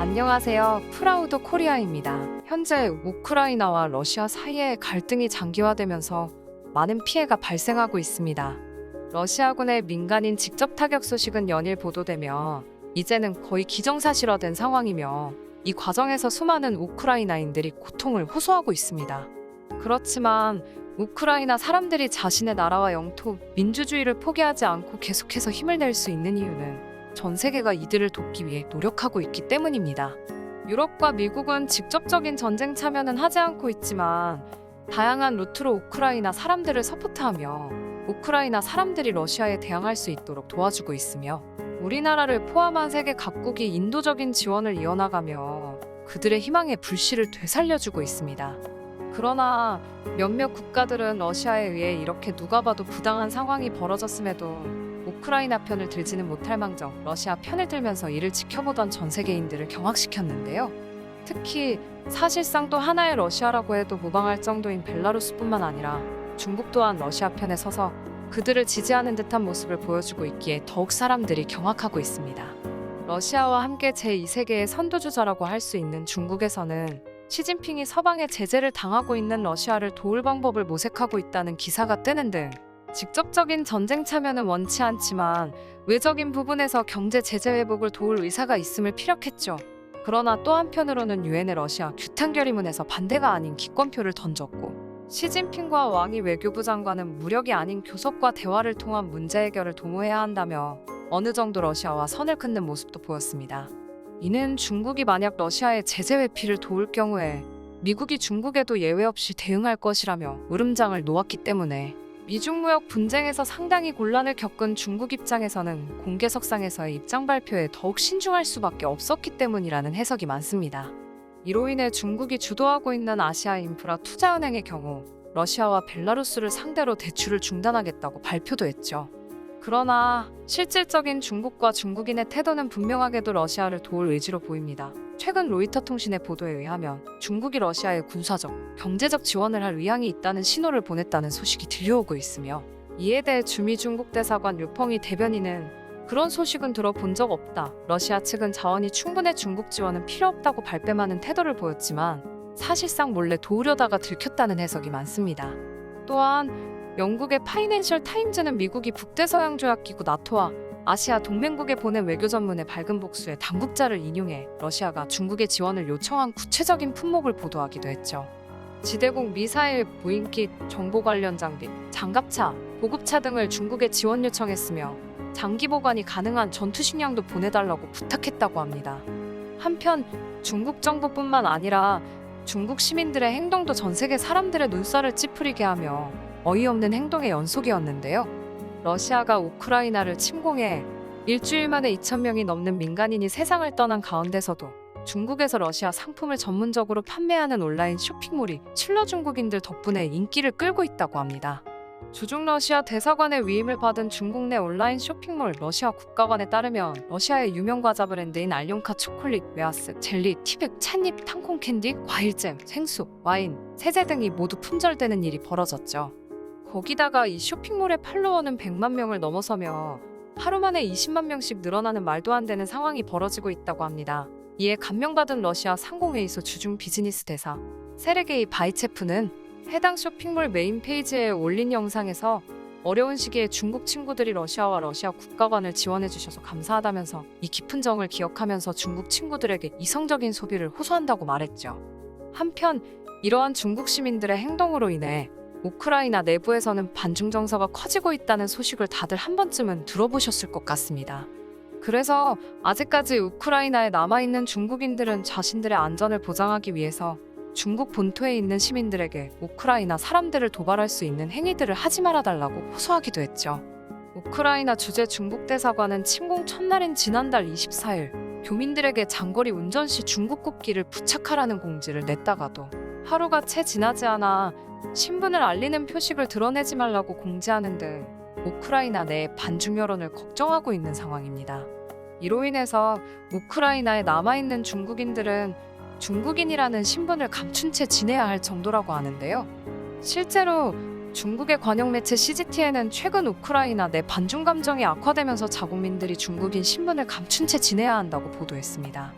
안녕하세요. 프라우드 코리아입니다. 현재 우크라이나와 러시아 사이에 갈등이 장기화되면서 많은 피해가 발생하고 있습니다. 러시아군의 민간인 직접 타격 소식은 연일 보도되며 이제는 거의 기정사실화된 상황이며 이 과정에서 수많은 우크라이나인들이 고통을 호소하고 있습니다. 그렇지만 우크라이나 사람들이 자신의 나라와 영토, 민주주의를 포기하지 않고 계속해서 힘을 낼 수 있는 이유는 전 세계가 이들을 돕기 위해 노력하고 있기 때문입니다. 유럽과 미국은 직접적인 전쟁 참여는 하지 않고 있지만 다양한 루트로 우크라이나 사람들을 서포트하며 우크라이나 사람들이 러시아에 대항할 수 있도록 도와주고 있으며 우리나라를 포함한 세계 각국이 인도적인 지원을 이어나가며 그들의 희망의 불씨를 되살려주고 있습니다. 그러나 몇몇 국가들은 러시아에 의해 이렇게 누가 봐도 부당한 상황이 벌어졌음에도 우크라이나 편을 들지는 못할 망정 러시아 편을 들면서 이를 지켜보던 전 세계인들을 경악시켰는데요. 특히 사실상 또 하나의 러시아라고 해도 무방할 정도인 벨라루스뿐만 아니라 중국 또한 러시아 편에 서서 그들을 지지하는 듯한 모습을 보여주고 있기에 더욱 사람들이 경악하고 있습니다. 러시아와 함께 제2세계의 선두주자라고 할 수 있는 중국에서는 시진핑이 서방의 제재를 당하고 있는 러시아를 도울 방법을 모색하고 있다는 기사가 뜨는 등 직접적인 전쟁 참여는 원치 않지만 외적인 부분에서 경제 제재 회복을 도울 의사가 있음을 피력했죠. 그러나 또 한편으로는 유엔의 러시아 규탄 결의문에서 반대가 아닌 기권표를 던졌고 시진핑과 왕이 외교부 장관은 무력이 아닌 교섭과 대화를 통한 문제 해결을 도모해야 한다며 어느 정도 러시아와 선을 긋는 모습도 보였습니다. 이는 중국이 만약 러시아의 제재 회피를 도울 경우에 미국이 중국에도 예외 없이 대응할 것이라며 으름장을 놓았기 때문에 미중 무역 분쟁에서 상당히 곤란을 겪은 중국 입장에서는 공개석상에서의 입장 발표에 더욱 신중할 수밖에 없었기 때문이라는 해석이 많습니다. 이로 인해 중국이 주도하고 있는 아시아 인프라 투자은행의 경우 러시아와 벨라루스를 상대로 대출을 중단하겠다고 발표도 했죠. 그러나 실질적인 중국과 중국인의 태도는 분명하게도 러시아를 도울 의지로 보입니다. 최근 로이터 통신의 보도에 의하면 중국이 러시아에 군사적, 경제적 지원을 할 의향이 있다는 신호를 보냈다는 소식이 들려오고 있으며 이에 대해 주미 중국 대사관 류펑이 대변인은 그런 소식은 들어본 적 없다. 러시아 측은 자원이 충분해 중국 지원은 필요 없다고 발뺌하는 태도를 보였지만 사실상 몰래 도우려다가 들켰다는 해석이 많습니다. 또한 영국의 파이낸셜 타임즈는 미국이 북대서양조약기구 나토와 아시아 동맹국에 보낸 외교 전문의 밝은 복수의 당국자를 인용해 러시아가 중국의 지원을 요청한 구체적인 품목을 보도하기도 했죠. 지대공 미사일, 무인기, 정보 관련 장비, 장갑차, 보급차 등을 중국에 지원 요청했으며 장기 보관이 가능한 전투식량도 보내달라고 부탁했다고 합니다. 한편 중국 정부뿐만 아니라 중국 시민들의 행동도 전 세계 사람들의 눈살을 찌푸리게 하며 어이없는 행동의 연속이었는데요. 러시아가 우크라이나를 침공해 일주일 만에 2,000명이 넘는 민간인이 세상을 떠난 가운데서도 중국에서 러시아 상품을 전문적으로 판매하는 온라인 쇼핑몰이 칠러 중국인들 덕분에 인기를 끌고 있다고 합니다. 주중 러시아 대사관의 위임을 받은 중국 내 온라인 쇼핑몰 러시아 국가관에 따르면 러시아의 유명 과자 브랜드인 알룡카 초콜릿, 웨하스, 젤리, 티백, 찻잎, 땅콩 캔디, 과일잼, 생수, 와인, 세제 등이 모두 품절되는 일이 벌어졌죠. 거기다가 이 쇼핑몰의 팔로워는 100만 명을 넘어서며 하루 만에 20만 명씩 늘어나는 말도 안 되는 상황이 벌어지고 있다고 합니다. 이에 감명받은 러시아 상공회의소 주중 비즈니스 대사 세르게이 바이체프는 해당 쇼핑몰 메인 페이지에 올린 영상에서 어려운 시기에 중국 친구들이 러시아와 러시아 국가관을 지원해 주셔서 감사하다면서 이 깊은 정을 기억하면서 중국 친구들에게 이성적인 소비를 호소한다고 말했죠. 한편 이러한 중국 시민들의 행동으로 인해 우크라이나 내부에서는 반중 정서가 커지고 있다는 소식을 다들 한 번쯤은 들어보셨을 것 같습니다. 그래서 아직까지 우크라이나에 남아있는 중국인들은 자신들의 안전을 보장하기 위해서 중국 본토에 있는 시민들에게 우크라이나 사람들을 도발할 수 있는 행위들을 하지 말아달라고 호소하기도 했죠. 우크라이나 주재 중국 대사관은 침공 첫날인 지난달 24일 교민들에게 장거리 운전 시 중국 국기를 부착하라는 공지를 냈다가도 하루가 채 지나지 않아 신분을 알리는 표식을 드러내지 말라고 공지하는 등 우크라이나 내 반중 여론을 걱정하고 있는 상황입니다. 이로 인해서 우크라이나에 남아있는 중국인들은 중국인이라는 신분을 감춘 채 지내야 할 정도라고 하는데요. 실제로 중국의 관영 매체 CGTN은 최근 우크라이나 내 반중 감정이 악화되면서 자국민들이 중국인 신분을 감춘 채 지내야 한다고 보도했습니다.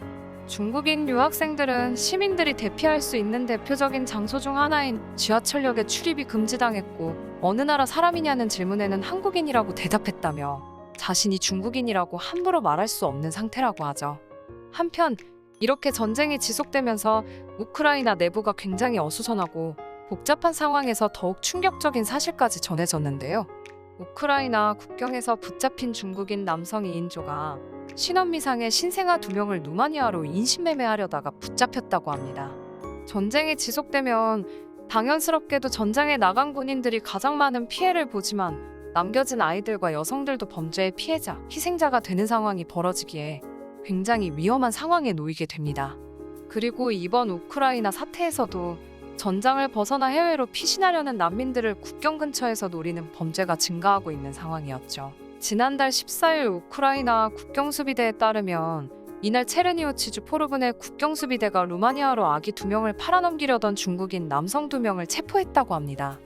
중국인 유학생들은 시민들이 대피할 수 있는 대표적인 장소 중 하나인 지하철역에 출입이 금지당했고 어느 나라 사람이냐는 질문에는 한국인이라고 대답했다며 자신이 중국인이라고 함부로 말할 수 없는 상태라고 하죠. 한편 이렇게 전쟁이 지속되면서 우크라이나 내부가 굉장히 어수선하고 복잡한 상황에서 더욱 충격적인 사실까지 전해졌는데요. 우크라이나 국경에서 붙잡힌 중국인 남성 2인조가 신원미상의 신생아 2명을 루마니아로 인신매매하려다가 붙잡혔다고 합니다. 전쟁이 지속되면 당연스럽게도 전장에 나간 군인들이 가장 많은 피해를 보지만 남겨진 아이들과 여성들도 범죄의 피해자, 희생자가 되는 상황이 벌어지기에 굉장히 위험한 상황에 놓이게 됩니다. 그리고 이번 우크라이나 사태에서도 전장을 벗어나 해외로 피신하려는 난민들을 국경 근처에서 노리는 범죄가 증가하고 있는 상황이었죠. 지난달 14일 우크라이나 국경수비대에 따르면 이날 체르니우치주 포르분의 국경수비대가 루마니아로 아기 2명을 팔아넘기려던 중국인 남성 2명을 체포했다고 합니다.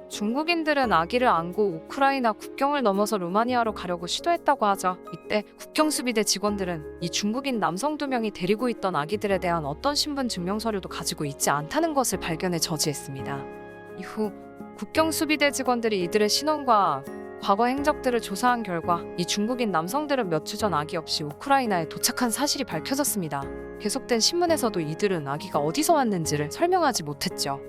중국인들은 아기를 안고 우크라이나 국경을 넘어서 루마니아로 가려고 시도했다고 하죠. 이때 국경수비대 직원들은 이 중국인 남성 2명이 데리고 있던 아기들에 대한 어떤 신분 증명서류도 가지고 있지 않다는 것을 발견해 저지했습니다. 이후 국경수비대 직원들이 이들의 신원과 과거 행적들을 조사한 결과 이 중국인 남성들은 몇 주 전 아기 없이 우크라이나에 도착한 사실이 밝혀졌습니다. 계속된 신문에서도 이들은 아기가 어디서 왔는지를 설명하지 못했죠.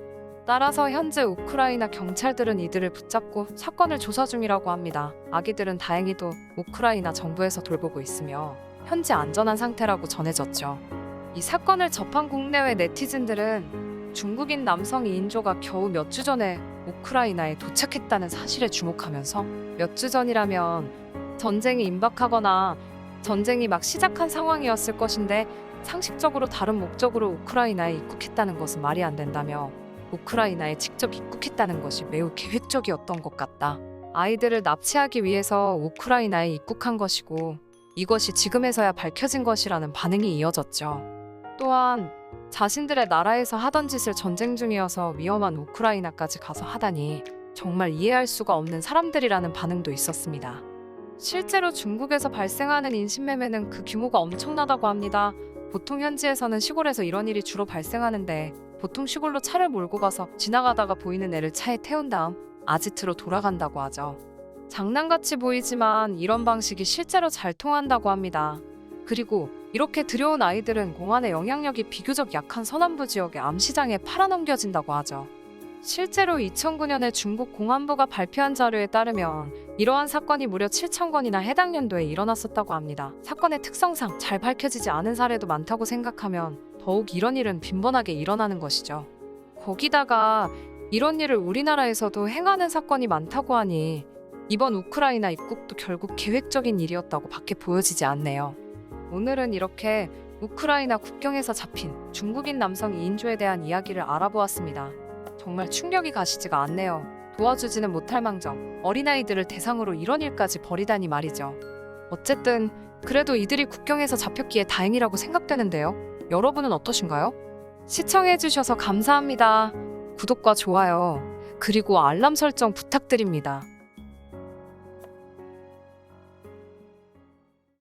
따라서 현재 우크라이나 경찰들은 이들을 붙잡고 사건을 조사 중이라고 합니다. 아기들은 다행히도 우크라이나 정부에서 돌보고 있으며 현재 안전한 상태라고 전해졌죠. 이 사건을 접한 국내외 네티즌들은 중국인 남성 2인조가 겨우 몇 주 전에 우크라이나에 도착했다는 사실에 주목하면서 몇 주 전이라면 전쟁이 임박하거나 전쟁이 막 시작한 상황이었을 것인데 상식적으로 다른 목적으로 우크라이나에 입국했다는 것은 말이 안 된다며 우크라이나에 직접 입국했다는 것이 매우 계획적이었던 것 같다. 아이들을 납치하기 위해서 우크라이나에 입국한 것이고 이것이 지금에서야 밝혀진 것이라는 반응이 이어졌죠. 또한 자신들의 나라에서 하던 짓을 전쟁 중이어서 위험한 우크라이나까지 가서 하다니 정말 이해할 수가 없는 사람들이라는 반응도 있었습니다. 실제로 중국에서 발생하는 인신매매는 그 규모가 엄청나다고 합니다. 보통 현지에서는 시골에서 이런 일이 주로 발생하는데 보통 시골로 차를 몰고 가서 지나가다가 보이는 애를 차에 태운 다음 아지트로 돌아간다고 하죠. 장난같이 보이지만 이런 방식이 실제로 잘 통한다고 합니다. 그리고 이렇게 들여온 아이들은 공안의 영향력이 비교적 약한 서남부 지역의 암시장에 팔아넘겨진다고 하죠. 실제로 2009년에 중국 공안부가 발표한 자료에 따르면 이러한 사건이 무려 7,000건이나 해당 연도에 일어났었다고 합니다. 사건의 특성상 잘 밝혀지지 않은 사례도 많다고 생각하면 더욱 이런 일은 빈번하게 일어나는 것이죠. 거기다가 이런 일을 우리나라에서도 행하는 사건이 많다고 하니 이번 우크라이나 입국도 결국 계획적인 일이었다고 밖에 보여지지 않네요. 오늘은 이렇게 우크라이나 국경에서 잡힌 중국인 남성 2인조에 대한 이야기를 알아보았습니다. 정말 충격이 가시지가 않네요. 도와주지는 못할 망정 어린아이들을 대상으로 이런 일까지 벌이다니 말이죠. 어쨌든 그래도 이들이 국경에서 잡혔기에 다행이라고 생각되는데요. 여러분은 어떠신가요? 시청해주셔서 감사합니다. 구독과 좋아요, 그리고 알람 설정 부탁드립니다.